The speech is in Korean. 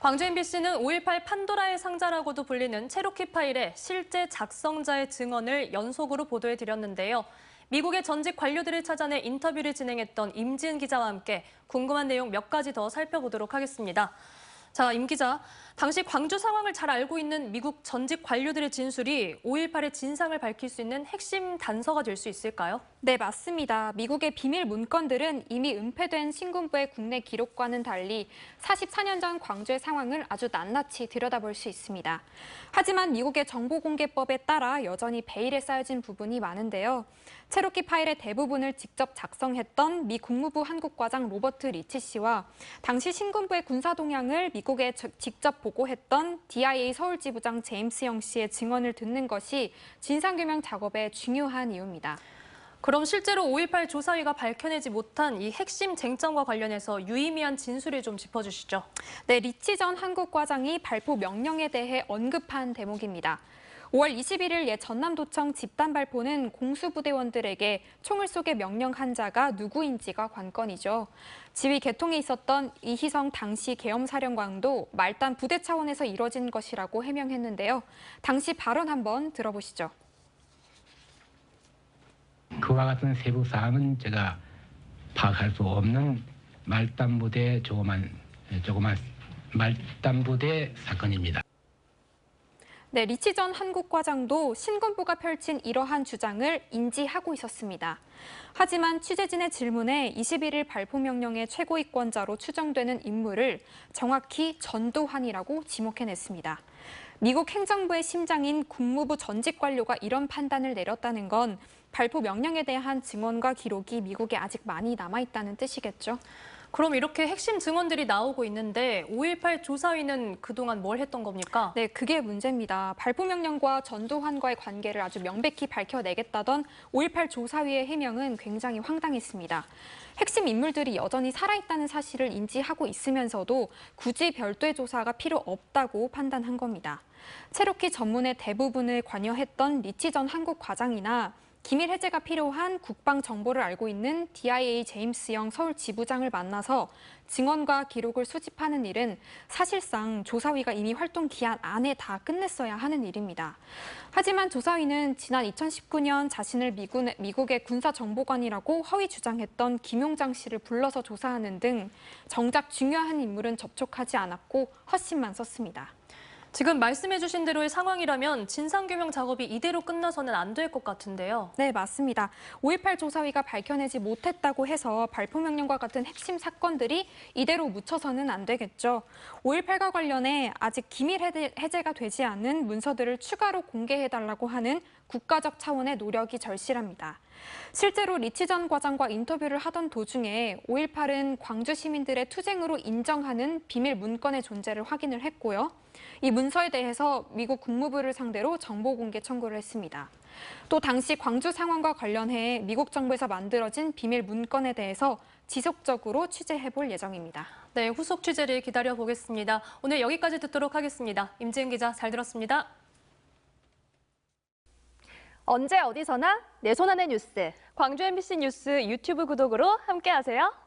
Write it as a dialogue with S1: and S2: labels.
S1: 광주 MBC는 5.18 판도라의 상자라고도 불리는 체로키 파일의 실제 작성자의 증언을 연속으로 보도해드렸는데요. 미국의 전직 관료들을 찾아내 인터뷰를 진행했던 임지은 기자와 함께 궁금한 내용 몇 가지 더 살펴보도록 하겠습니다. 자, 임 기자, 당시 광주 상황을 잘 알고 있는 미국 전직 관료들의 진술이 5.18의 진상을 밝힐 수 있는 핵심 단서가 될 수 있을까요?
S2: 네, 맞습니다. 미국의 비밀 문건들은 이미 은폐된 신군부의 국내 기록과는 달리 44년 전 광주의 상황을 아주 낱낱이 들여다볼 수 있습니다. 하지만 미국의 정보공개법에 따라 여전히 베일에 쌓여진 부분이 많은데요. 체로키 파일의 대부분을 직접 작성했던 미 국무부 한국과장 로버트 리치 씨와 당시 신군부의 군사 동향을 미국에 직접 보고했던 DIA 서울지부장 제임스 영 씨의 증언을 듣는 것이 진상규명 작업의 중요한 이유입니다.
S1: 그럼 실제로 5.18 조사위가 밝혀내지 못한 이 핵심 쟁점과 관련해서 유의미한 진술을 좀 짚어주시죠.
S2: 네, 리치 전 한국과장이 발포 명령에 대해 언급한 대목입니다. 5월 21일 옛 전남도청 집단 발포는 공수부대원들에게 총을 쏘게 명령한 자가 누구인지가 관건이죠. 지휘 계통에 있었던 이희성 당시 계엄사령관도 말단 부대 차원에서 이뤄진 것이라고 해명했는데요. 당시 발언 한번 들어보시죠.
S3: 그와 같은 세부 사항은 제가 파악할 수 없는 말단부대 조그만 말단부대 사건입니다.
S2: 네, 리치 전 한국과장도 신군부가 펼친 이러한 주장을 인지하고 있었습니다. 하지만 취재진의 질문에 21일 발포 명령의 최고위권자로 추정되는 인물을 정확히 전두환이라고 지목해냈습니다. 미국 행정부의 심장인 국무부 전직 관료가 이런 판단을 내렸다는 건 발포 명령에 대한 증언과 기록이 미국에 아직 많이 남아있다는 뜻이겠죠.
S1: 그럼 이렇게 핵심 증언들이 나오고 있는데 5.18 조사위는 그동안 뭘 했던 겁니까?
S2: 네, 그게 문제입니다. 발포 명령과 전두환과의 관계를 아주 명백히 밝혀내겠다던 5.18 조사위의 해명은 굉장히 황당했습니다. 핵심 인물들이 여전히 살아있다는 사실을 인지하고 있으면서도 굳이 별도의 조사가 필요 없다고 판단한 겁니다. 체로키 전문의 대부분을 관여했던 리치 전 한국 과장이나 기밀 해제가 필요한 국방 정보를 알고 있는 DIA 제임스 영 서울 지부장을 만나서 증언과 기록을 수집하는 일은 사실상 조사위가 이미 활동 기한 안에 다 끝냈어야 하는 일입니다. 하지만 조사위는 지난 2019년 자신을 미국의 군사정보관이라고 허위 주장했던 김용장 씨를 불러서 조사하는 등 정작 중요한 인물은 접촉하지 않았고 헛심만 썼습니다.
S1: 지금 말씀해 주신 대로의 상황이라면 진상규명 작업이 이대로 끝나서는 안 될 것 같은데요.
S2: 네, 맞습니다. 5.18 조사위가 밝혀내지 못했다고 해서 발포 명령과 같은 핵심 사건들이 이대로 묻혀서는 안 되겠죠. 5.18과 관련해 아직 기밀 해제가 되지 않은 문서들을 추가로 공개해달라고 하는 국가적 차원의 노력이 절실합니다. 실제로 리치 전 과장과 인터뷰를 하던 도중에 5.18은 광주 시민들의 투쟁으로 인정하는 비밀 문건의 존재를 확인을 했고요. 이 문서에 대해서 미국 국무부를 상대로 정보 공개 청구를 했습니다. 또 당시 광주 상황과 관련해 미국 정부에서 만들어진 비밀 문건에 대해서 지속적으로 취재해볼 예정입니다.
S1: 네, 후속 취재를 기다려보겠습니다. 오늘 여기까지 듣도록 하겠습니다. 임지은 기자, 잘 들었습니다.
S4: 언제 어디서나 내 손 안의 뉴스. 광주 MBC 뉴스 유튜브 구독으로 함께하세요.